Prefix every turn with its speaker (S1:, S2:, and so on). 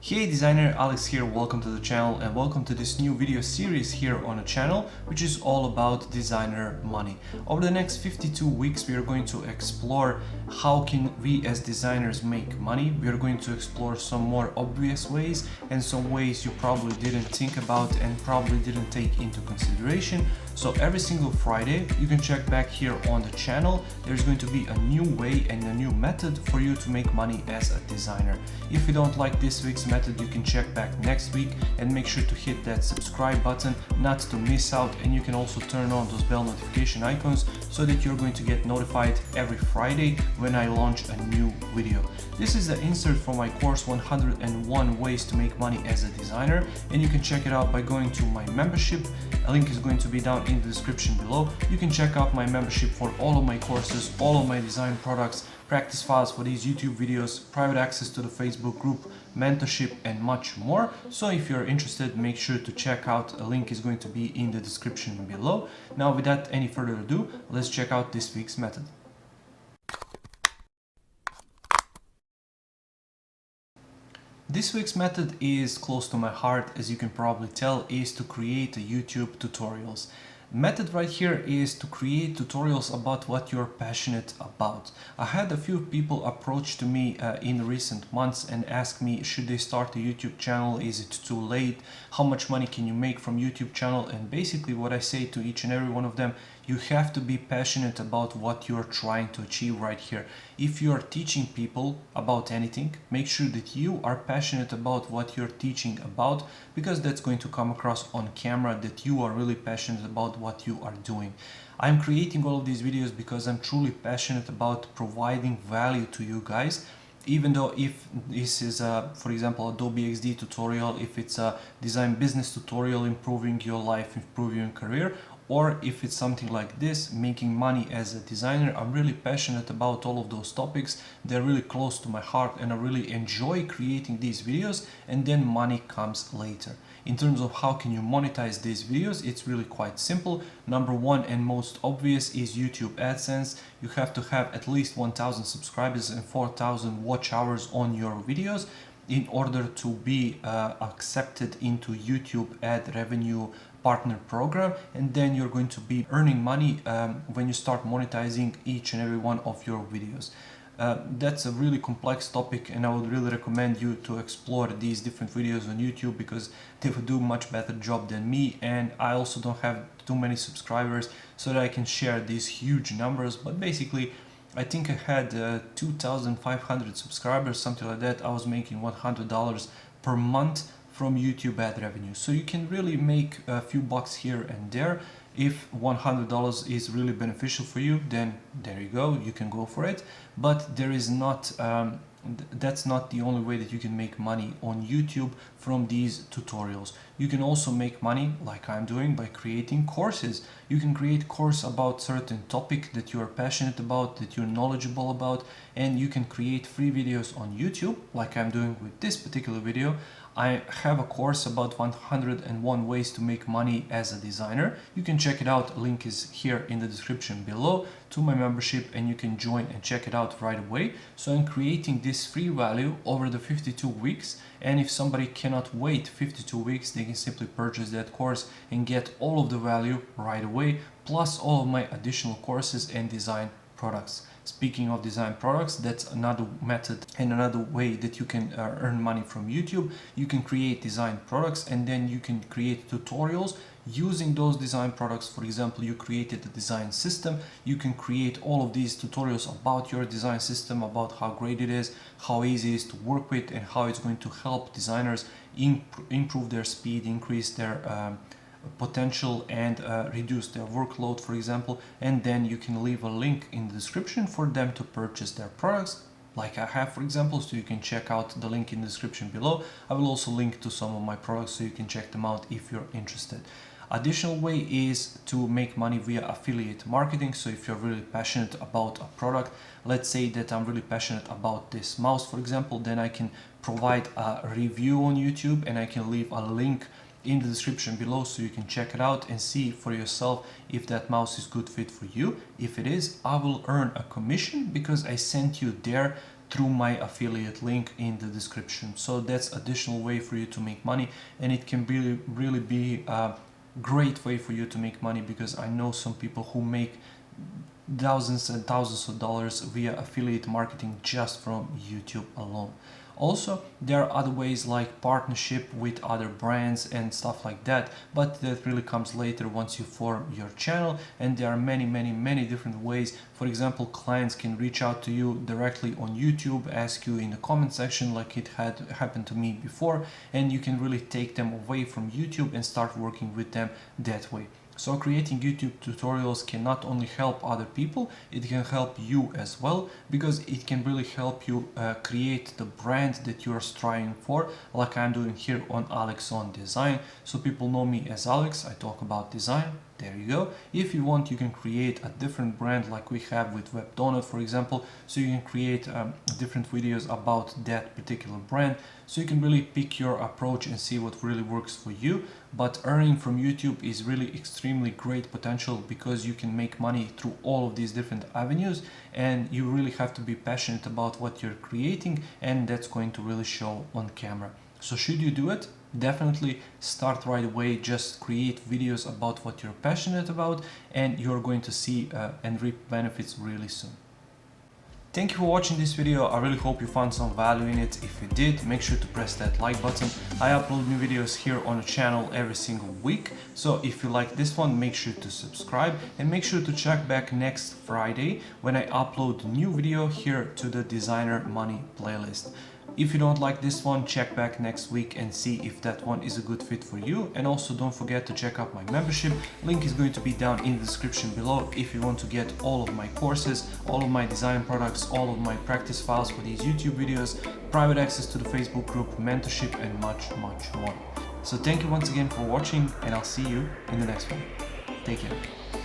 S1: Hey designer, Alex here, welcome to the channel and welcome to this new video series here on the channel, which is all about designer money. Over the next 52 weeks we are going to explore how can we as designers make money. We are going to explore some more obvious ways and some ways you probably didn't think about and probably didn't take into consideration. So every single Friday you can check back here on the channel. There's going to be a new way and a new method for you to make money as a designer. If you don't like this week's method, you can check back next week and make sure to hit that subscribe button not to miss out, and you can also turn on those bell notification icons so that you're going to get notified every Friday when I launch a new video. This is the insert for my course 101 ways to make money as a designer, and you can check it out by going to my membership. A link is going to be down in the description below. You can check out my membership for all of my courses, all of my design products, practice files for these YouTube videos, private access to the Facebook group, mentorship and much more. So if you're interested, make sure to check out. A link is going to be in the description below. Now without any further ado, let's check out this week's method. This week's method is close to my heart, as you can probably tell, is to create YouTube tutorials. Method right here is to create tutorials about what you're passionate about. I had a few people approach to me in recent months and ask me, should they start a YouTube channel? Is it too late? How much money can you make from YouTube channel? And basically what I say to each and every one of them, you have to be passionate about what you're trying to achieve right here. If you're teaching people about anything, make sure that you are passionate about what you're teaching about, because that's going to come across on camera that you are really passionate about what you are doing. I'm creating all of these videos because I'm truly passionate about providing value to you guys. Even though if this is for example, Adobe XD tutorial, if it's a design business tutorial, improving your life, improving your career, or if it's something like this, making money as a designer, I'm really passionate about all of those topics. They're really close to my heart and I really enjoy creating these videos, and then money comes later. In terms of how can you monetize these videos, it's really quite simple. Number one and most obvious is YouTube AdSense. You have to have at least 1,000 subscribers and 4,000 watch hours on your videos in order to be accepted into YouTube ad revenue partner program, and then you're going to be earning money when you start monetizing each and every one of your videos. That's a really complex topic, and I would really recommend you to explore these different videos on YouTube because they would do a much better job than me, and I also don't have too many subscribers so that I can share these huge numbers. But basically I think I had 2,500 subscribers, something like that. I was making $100 per month from YouTube ad revenue. So you can really make a few bucks here and there. If $100 is really beneficial for you, then there you go, you can go for it. But there is not that's not the only way that you can make money on YouTube from these tutorials. You can also make money, like I'm doing, by creating courses. You can create course about certain topic that you are passionate about, that you're knowledgeable about, and you can create free videos on YouTube, like I'm doing with this particular video. I have a course about 101 ways to make money as a designer. You can check it out. A link is here in the description below to my membership, and you can join and check it out right away. So I'm creating this free value over the 52 weeks, and if somebody cannot wait 52 weeks, they can simply purchase that course and get all of the value right away, plus all of my additional courses and design products. Speaking of design products, that's another method and another way that you can earn money from YouTube. You can create design products and then you can create tutorials using those design products. For example, you created a design system. You can create all of these tutorials about your design system, about how great it is, how easy it is to work with, and how it's going to help designers improve their speed, increase their potential, and reduce their workload, for example. And then you can leave a link in the description for them to purchase their products, like I have, for example. So you can check out the link in the description below. I will also link to some of my products so you can check them out if you're interested. Additional way is to make money via affiliate marketing. So if you're really passionate about a product, let's say that I'm really passionate about this mouse, for example, then I can provide a review on YouTube and I can leave a link in the description below so you can check it out and see for yourself if that mouse is good fit for you. If it is, I will earn a commission because I sent you there through my affiliate link in the description. So that's additional way for you to make money, and it can really be a great way for you to make money, because I know some people who make thousands and thousands of dollars via affiliate marketing just from YouTube alone. Also, there are other ways like partnership with other brands and stuff like that, but that really comes later once you form your channel, and there are many different ways. For example, clients can reach out to you directly on YouTube, ask you in the comment section like it had happened to me before, and you can really take them away from YouTube and start working with them that way. So creating YouTube tutorials can not only help other people, it can help you as well, because it can really help you create the brand that you are striving for, like I'm doing here on Alex on Design. So people know me as Alex, I talk about design. There you go. If you want, you can create a different brand like we have with Web Donut, for example. So you can create different videos about that particular brand. So you can really pick your approach and see what really works for you. But earning from YouTube is really extremely great potential, because you can make money through all of these different avenues, and you really have to be passionate about what you're creating, and that's going to really show on camera. So should you do it? Definitely start right away. Just create videos about what you're passionate about, and you're going to see and reap benefits really soon. Thank you for watching this video. I really hope you found some value in it. If you did, make sure to press that like button. I upload new videos here on the channel every single week. So if you like this one, make sure to subscribe, and make sure to check back next Friday when I upload a new video here to the Designer Money playlist. If you don't like this one, check back next week and see if that one is a good fit for you. And also don't forget to check out my membership. Link is going to be down in the description below if you want to get all of my courses, all of my design products, all of my practice files for these YouTube videos, private access to the Facebook group, mentorship, and much more. So thank you once again for watching, and I'll see you in the next one. Take care.